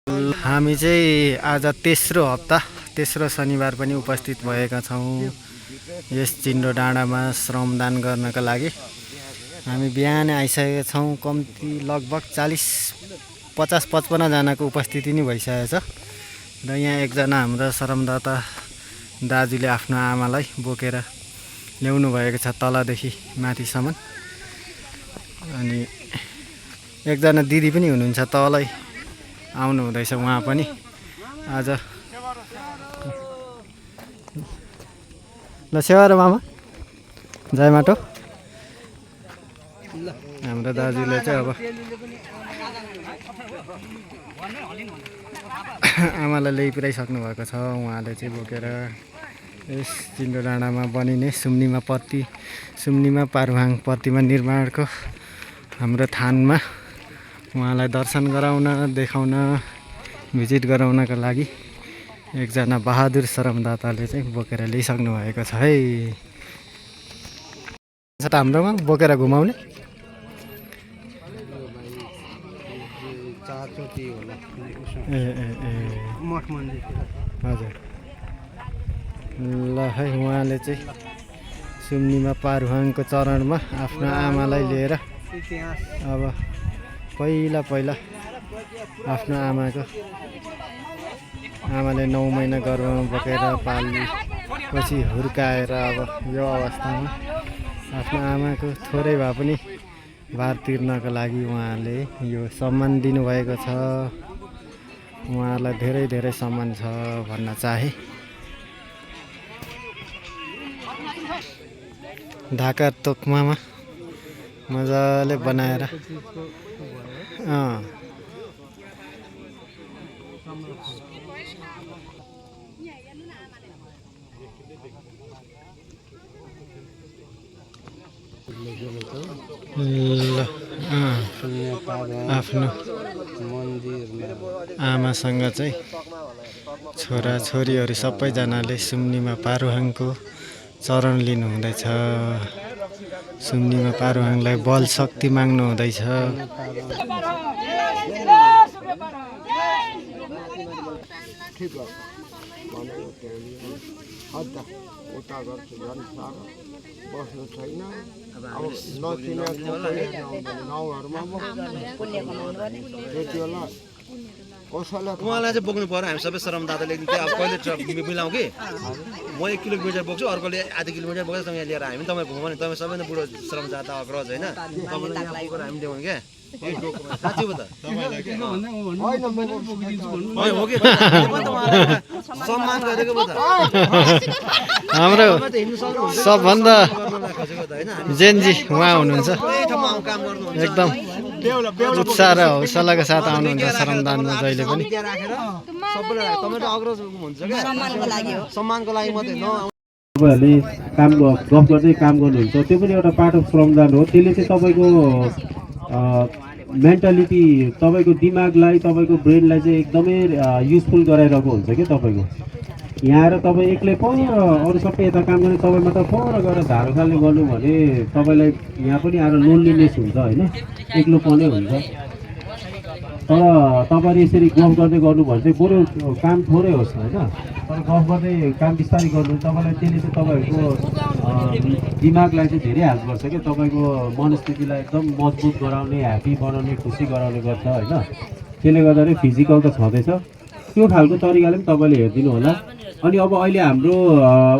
हामी चाहिँ आज तेस्रो शनिबार पनि उपस्थित भएका छौँ यस चिन्डो डाँडामा श्रमदान गर्नका लागि। हामी बिहानै आइसकेका छौँ। कम्ती लगभग 40-50-55 जनाको उपस्थिति नै भइसकेको छ र यहाँ एकजना हाम्रो श्रमदाता दाजुले आफ्नो आमालाई बोकेर ल्याउनु भएको छ तलदेखि माथिसम्म। अनि एकजना दिदी पनि हुनुहुन्छ तलै आउनु हुँदैछ उहाँ पनि आज। ल सेवा र मामा जय माटो। हाम्रो दाजुले चाहिँ अब आमालाई ल्याइ पुऱ्याइसक्नु भएको छ। उहाँले चाहिँ बोकेर यस चिन्डो डाँडामा बनिने सुम्निमा पारुहाङ प्रतिमा निर्माणको हाम्रो थानमा उहाँलाई दर्शन गराउन, देखाउन, भिजिट गराउनका लागि एकजना बहादुर श्रमदाताले चाहिँ बोकेर ल्याइसक्नु भएको छ है। छ त हाम्रोमा बोकेर घुमाउने ए हजुर। ल है उहाँले चाहिँ सुम्निमा पारुहाङको चरणमा आफ्नो आमालाई लिएर अब पहिला आफ्नो आमाले 9 महिना गर्भमा बोकेर पालेपछि हुर्काएर अब यो अवस्थामा आफ्नो आमाको थोरै भए पनि भार तिर्नको लागि उहाँले यो सम्मान दिनुभएको छ। उहाँलाई धेरै धेरै सम्मान छ भन्न चाहे। ढाका तोकमामा मजाले बनाएर आफ्नो आमासँग चाहिँ छोरा छोरीहरू सबैजनाले सुम्निमा पारुहाङको चरण लिनु हुँदैछ। सुम्निमा पारुहाङलाई बल शक्ति माग्नु हुँदैछ। बस्नु छैन अब नचिनेको गाउँहरूमा त्यति बेला कसैलाई उहाँलाई चाहिँ बोक्नु पर्यो। हामी सबै श्रमदाताले अब कहिले मिलाउँ कि म 1 किलोमिटर बोक्छु, अर्कोले आधा किलोमिटर बोक्छ, सँग लिएर हामी तपाईँ घुमाउने। तपाईँ सबै बुढो श्रमदाता अग्रज होइन, तपाईँलाई हामी ल्याउँ क्या साँच्ची हो त हो कि सम्मान गरेको पो त। हाम्रो सबभन्दा जेनजी उहाँ हुनुहुन्छ, एकदम उत्साह र हौसलाको साथ आउनुहुन्छ श्रमदानमा जहिले पनि। सम्मानको लागि मात्रै तपाईँहरूले काम गफ गर्दै काम गर्नुहुन्छ, त्यो पनि एउटा पार्ट अफ श्रमदान हो। त्यसले चाहिँ तपाईँको मेन्टालिटी, तपाईँको दिमागलाई, तपाईँको ब्रेनलाई चाहिँ एकदमै युजफुल गराइरहेको हुन्छ कि। तपाईँको यहाँ आएर तपाईँ एक्लै पर अरू सबै यता काम गर्ने, तपाईँ मात्र पर गएर धारो खाल्ने गर्नु भने तपाईँलाई यहाँ पनि आएर लोनलिनेस हुन्छ होइन, एक्लोपनै हुन्छ। तर तपाईँले यसरी गफ गर्दै गर्नु भने चाहिँ बरु काम थोरै होस् होइन, तर गफ गर्दै काम बिस्तारै गर्नु तपाईँलाई, त्यसले चाहिँ तपाईँहरूको दिमागलाई चाहिँ धेरै हेल्प गर्छ क्या। तपाईँको मनस्थितिलाई एकदम मजबुत गराउने, ह्याप्पी बनाउने, खुसी गराउने गर्छ होइन। त्यसले गर्दाखेरि फिजिकल त छँदैछ, त्यो खालको तरिकाले पनि तपाईँले हेरिदिनु होला। अनि अब अहिले हाम्रो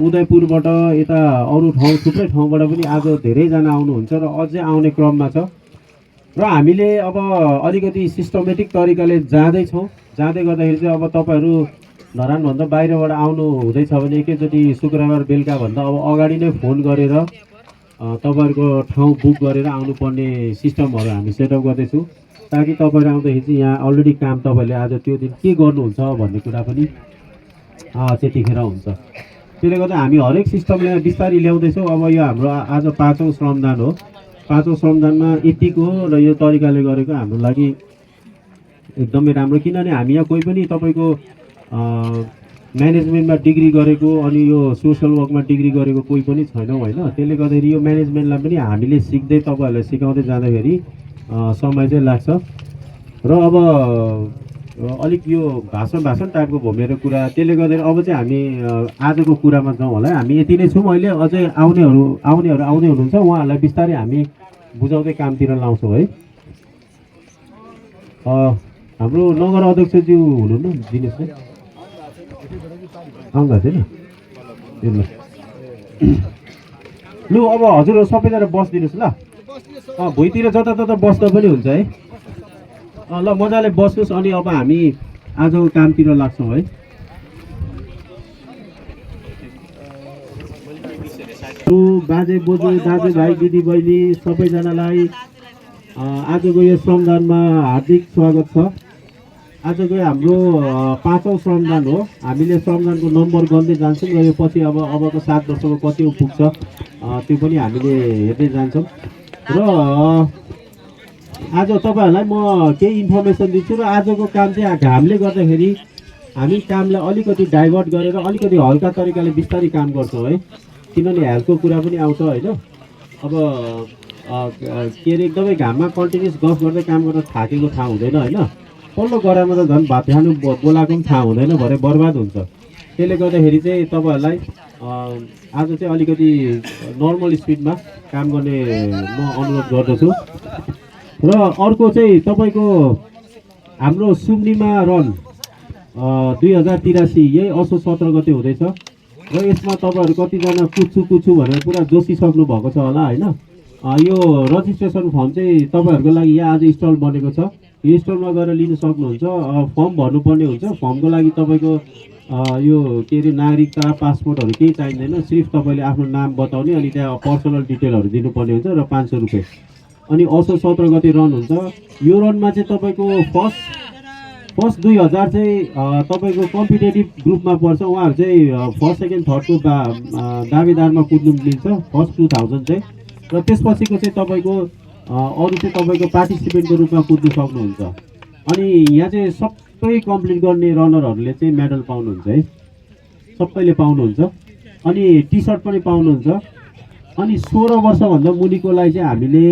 उदयपुरबाट यता अरू थुप्रै ठाउँबाट पनि आज धेरैजना आउनुहुन्छ र अझै आउने क्रममा छ। र हामीले अब अलिकति सिस्टमेटिक तरिकाले जाँदैछौँ। जाँदै गर्दाखेरि चाहिँ अब तपाईँहरू धरानभन्दा बाहिरबाट आउनु हुँदैछ भने एकैचोटि शुक्रबार बेलुकाभन्दा अब अगाडि नै फोन गरेर तपाईँहरूको ठाउँ बुक गरेर आउनुपर्ने सिस्टमहरू हामी सेटअप गर्दैछौँ, ताकि तपाईँहरू आउँदाखेरि चाहिँ यहाँ अलरेडी काम तपाईँहरूले आज त्यो दिन के गर्नुहुन्छ भन्ने कुरा पनि त्यतिखेर हुन्छ। त्यसले गर्दा हामी हरेक सिस्टमले बिस्तारै ल्याउँदैछौँ। अब यो हाम्रो आज 5औं श्रमदान हो। 5औं श्रमदानमा यतिको हो र यो तरिकाले गरेको हाम्रो लागि एकदमै राम्रो, किनभने हामी यहाँ कोही पनि तपाईँको म्यानेजमेन्टमा डिग्री गरेको अनि यो सोसल वर्कमा डिग्री गरेको कोही पनि छैनौँ होइन। त्यसले गर्दाखेरि यो म्यानेजमेन्टलाई पनि हामीले सिक्दै तपाईँहरूलाई सिकाउँदै जाँदाखेरि समय चाहिँ लाग्छ। र अब अलिक यो भाषण टाइपको भयो मेरो कुरा। त्यसले गर्दा अब चाहिँ हामी आजको कुरामा जाउँ होला। हामी यति नै छौँ अहिले। अझै आउनेहरू आउँदै हुनुहुन्छ, उहाँहरूलाई बिस्तारै हामी बुझाउँदै कामतिर लाउँछौँ है। हाम्रो नगर अध्यक्षज्यू हुनुहुन्न दिनेश भाइ, आउनु भएको छैन? लु अब हजुर सबैजना बसिदिनुहोस् ल। भुइँतिर जतातता बस्दा पनि हुन्छ है। ल मजाले बस्नुहोस्। अनि अब हामी आजको कामतिर लाग्छौँ है। बाजे बोजू दाजुभाइ दिदीबहिनी सबैजनालाई आजको यो श्रमदानमा हार्दिक स्वागत छ। आजको हाम्रो 5औं श्रमदान हो। हामीले श्रमदानको नम्बर गर्दै जान्छौँ र यो पछि अबको 7 वर्षको कति पुग्छ त्यो पनि हामीले हेर्दै जान्छौँ। र आज तपाईँहरूलाई म केही इन्फर्मेसन दिन्छु। र आजको काम चाहिँ घामले गर्दाखेरि हामी कामलाई अलिकति डाइभर्ट गरेर अलिकति हल्का तरिकाले बिस्तारै काम गर्छौँ है। किनभने हेल्थको कुरा पनि आउँछ होइन। अब के अरे एकदमै घाममा कन्टिन्युस गफ गर्दै काम गर्दा थाकेको थाहा हुँदैन होइन। पल्लो गरामा त झन् भात खानु बोलाएको पनि थाहा हुँदैन, भरे बर्बाद हुन्छ। त्यसले गर्दाखेरि चाहिँ तपाईँहरूलाई आज चाहिँ अलिकति नर्मल स्पिडमा काम गर्ने म अनुरोध गर्दछु। र अर्को चाहिँ तपाईँको हाम्रो सुम्निमा रन 2083 यही असोज 17 गते हुँदैछ। र यसमा तपाईँहरू कतिजना कुद्छु भनेर पुरा जोसिसक्नु भएको छ होला होइन। यो रजिस्ट्रेसन फर्म चाहिँ तपाईँहरूको लागि यहाँ आज स्टल बनेको छ। यो स्टलमा गएर लिन सक्नुहुन्छ। फर्म भर्नुपर्ने हुन्छ। फर्मको लागि तपाईँको यो के अरे नागरिकता पासपोर्टहरू केही चाहिँदैन। सिर्फ तपाईँले आफ्नो नाम बताउने अनि त्यहाँ पर्सनल डिटेलहरू दिनुपर्ने हुन्छ र 500 रुपियाँ। अनि असोज 17 गते रन हुन्छ। यो रनमा चाहिँ तपाईँको फर्स्ट 2000 चाहिँ तपाईँको कम्पिटेटिभ ग्रुपमा पर्छ। उहाँहरू चाहिँ फर्स्ट सेकेन्ड थर्डको दावेदारमा कुद्नु मिल्छ। फर्स्ट 2000 चाहिँ। र त्यसपछिको चाहिँ तपाईँको अरू चाहिँ तपाईँको पार्टिसिपेन्टको रूपमा कुद्नु सक्नुहुन्छ। अनि यहाँ चाहिँ सबै कम्प्लिट गर्ने रनरहरूले चाहिँ मेडल पाउनुहुन्छ है। सबैले पाउनुहुन्छ। अनि टी सर्ट पनि पाउनुहुन्छ। अनि 16 वर्षभन्दा मुनिकोलाई चाहिँ हामीले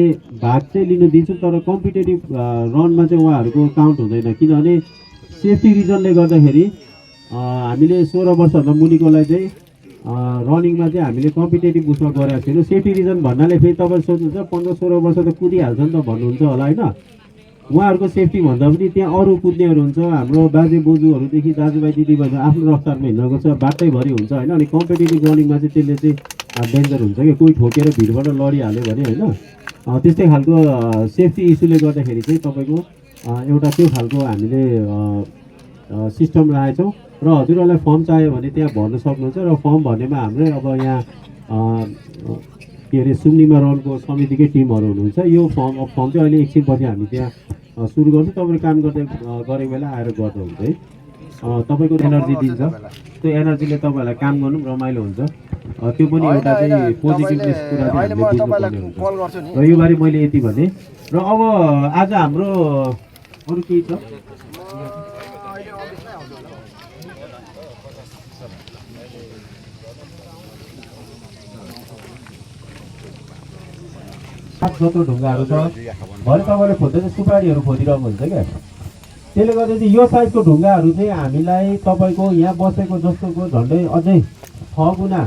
भाग चाहिँ लिनु दिन्छौँ। तर कम्पिटेटिभ रनमा चाहिँ उहाँहरूको काउन्ट हुँदैन। किनभने सेफ्टी रिजनले गर्दाखेरि हामीले 16 वर्षभन्दा मुनिकोलाई चाहिँ रनिङमा चाहिँ हामीले कम्पिटेटिभ उसमा गरेको छैनौँ। सेफ्टी रिजन भन्नाले फेरि तपाईँले सोध्नुहुन्छ 15-16 वर्ष त कुदिहाल्छ नि त भन्नुहुन्छ होला होइन। उहाँहरूको सेफ्टी भन्दा पनि त्यहाँ अरू कुद्नेहरू हुन्छ। हाम्रो बाजे बोजूहरूदेखि दाजुभाइ दिदीबहिनी आफ्नो रफ्तारमा हिँड्न गर्छ, बाटैभरि हुन्छ होइन। अनि कम्पिटेटिभ रनिङमा चाहिँ त्यसले चाहिँ डेन्जर हुन्छ कि कोही ठोकेर भिडबाट लडिहाल्यो भने होइन। त्यस्तै खालको सेफ्टी इस्युले गर्दाखेरि चाहिँ तपाईँको एउटा त्यो खालको हामीले सिस्टम राखेछौँ। र हजुरहरूलाई फर्म चाहियो भने त्यहाँ भर्न सक्नुहुन्छ। र फर्म भर्नेमा हाम्रै अब यहाँ के अरे सुम्निमा रनको समितिकै टिमहरू हुनुहुन्छ। यो फर्म चाहिँ अहिले एकछिनपछि हामी त्यहाँ सुरु गर्छौँ। तपाईँले काम गरेको बेला आएर गर्दा हुन्छ है। तपाईँको एनर्जी दिन्छ। त्यो एनर्जीले तपाईँहरूलाई काम गर्नु पनि रमाइलो हुन्छ। त्यो पनि एउटा चाहिँ पोजिटिभनेस कुरा चाहिँ हामीले बुझ्नुपर्ने हुन्छ। र यो बारे मैले यति भने। र अब आज हाम्रो अरू केही छ? जत्रो ढुङ्गाहरू छ भने तपाईँले खोज्दा चाहिँ सुपारीहरू खोजिरहेको हुन्छ क्या। त्यसले गर्दा चाहिँ यो साइजको ढुङ्गाहरू चाहिँ हामीलाई तपाईँको यहाँ बसेको जस्तोको झन्डै अझै 6 गुणा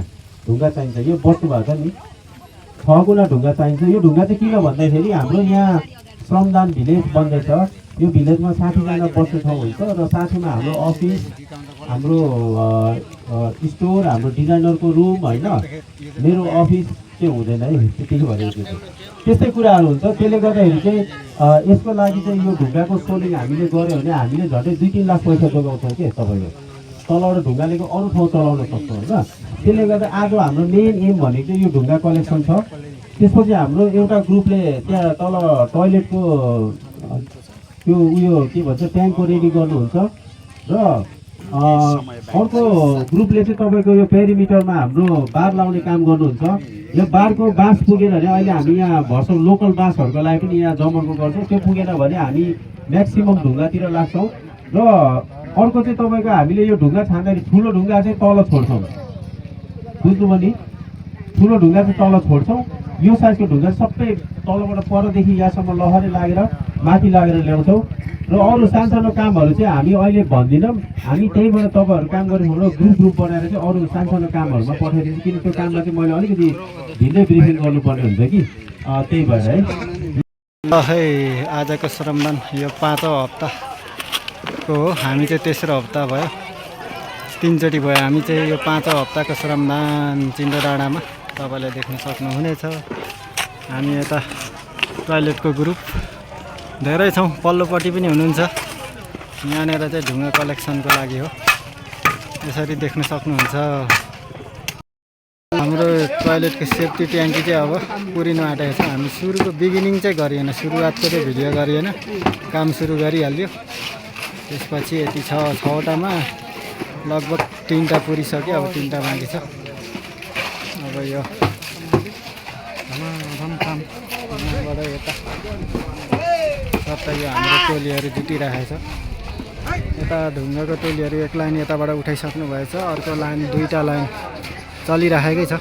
ढुङ्गा चाहिन्छ। यो बस्नु भएको छ नि 6 गुणा ढुङ्गा चाहिन्छ। यो ढुङ्गा चाहिँ किन भन्दाखेरि हाम्रो यहाँ श्रमदान भिलेज बन्दैछ। यो भिलेजमा 60 जना बस्ने ठाउँ हुन्छ। र 60 मा हाम्रो अफिस, हाम्रो स्टोर, हाम्रो डिजाइनरको रुम होइन, मेरो अफिस चाहिँ हुँदैन है। त्यति भनेको त्यस्तै कुराहरू हुन्छ। त्यसले गर्दाखेरि चाहिँ यसको लागि चाहिँ यो ढुङ्गाको सोलिङ हामीले गऱ्यो भने हामीले झन्डै 2-3 लाख पैसा जोगाउँछौँ कि तपाईँको तलबाट ढुङ्गा लिएको अरू ठाउँ चलाउन सक्छौँ होइन। त्यसले गर्दा आज हाम्रो मेन एम भनेको चाहिँ यो ढुङ्गा कलेक्सन छ। त्यसपछि हाम्रो एउटा ग्रुपले त्यहाँ तल टोयलेटको त्यो उयो के भन्छ ट्याङ्कको रेडी गर्नुहुन्छ। र अर्को ग्रुपले चाहिँ तपाईँको यो पेरिमिटरमा हाम्रो बार लाउने काम गर्नुहुन्छ। यो बारको बाँस पुगेन भने अहिले हामी यहाँ भर्छौँ। लोकल बाँसहरूको लागि पनि यहाँ जमर्को गर्छौँ। त्यो पुगेन भने हामी म्याक्सिमम् ढुङ्गातिर लाग्छौँ। र अर्को चाहिँ तपाईँको हामीले यो ढुङ्गा छान्दाखेरि ठुलो ढुङ्गा चाहिँ तल छोड्छौँ। बुझ्नुभयो नि? ठुलो ढुङ्गा चाहिँ तल छोड्छौँ। यो साइजको ढुङ्गा सबै तलबाट परदेखि यहाँसम्म लहरै लागेर माथि लागेर ल्याउँछौँ र अरू सानसानो कामहरू चाहिँ हामी अहिले भन्दैनौँ। हामी त्यहीबाट तपाईँहरू काम गर्ने हाम्रो ग्रुप बनाएर चाहिँ अरू सानसानो कामहरूमा पठाइदिन्छु, किन त्यो काममा चाहिँ मैले अलिकति भिन्दै ब्रिफिङ गर्नुपर्ने हुन्छ कि त्यही भएर है। ल है आजको श्रमदान यो 5औं हप्ताको हो। हामी चाहिँ तेस्रो हप्ता भयो, 3चोटि भयो। हामी चाहिँ यो 5औं हप्ताको श्रमदान चिन्डो डाँडामा तपाईँले देख्न सक्नुहुनेछ। हामी यता टोयलेटको ग्रुप धेरै छौँ, पल्लोपट्टि पनि हुनुहुन्छ। यहाँनिर चाहिँ ढुङ्गा कलेक्सनको लागि हो, यसरी देख्न सक्नुहुन्छ। हाम्रो टोयलेटको सेफ्टी ट्याङ्की चाहिँ अब पुरिनु आँटेको छ। हामी सुरुको बिगिनिङ चाहिँ गरिएन, सुरुवातको चाहिँ भिडियो गरिएन, काम सुरु गरिहाल्यो। त्यसपछि यति 6वटामा लगभग 3टा पुरिसक्यो, अब 3टा बाँकी छ। अब यो यहाँबाट यता सबै यो हाम्रो टोलीहरू जुटिरहेको छ। यता ढुङ्गाको टोलीहरू एक लाइन यताबाट उठाइसक्नु भएछ, अर्को लाइन 2टा लाइन चलिरहेकै छ।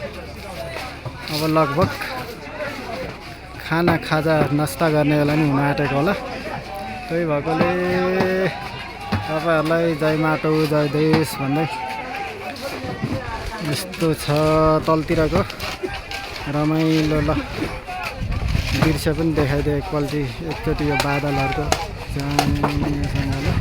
अब लगभग खाजा नास्ता गर्ने बेला नि हुन आँटेको होला। त्यही भएकोले तपाईँहरूलाई जय माटो जय देश भन्दै यस्तो छ तलतिरको रमाइलो। ल दृश्य पनि देखाइदियो एकपल्ट, एकचोटि यो बादलहरूको सँगले।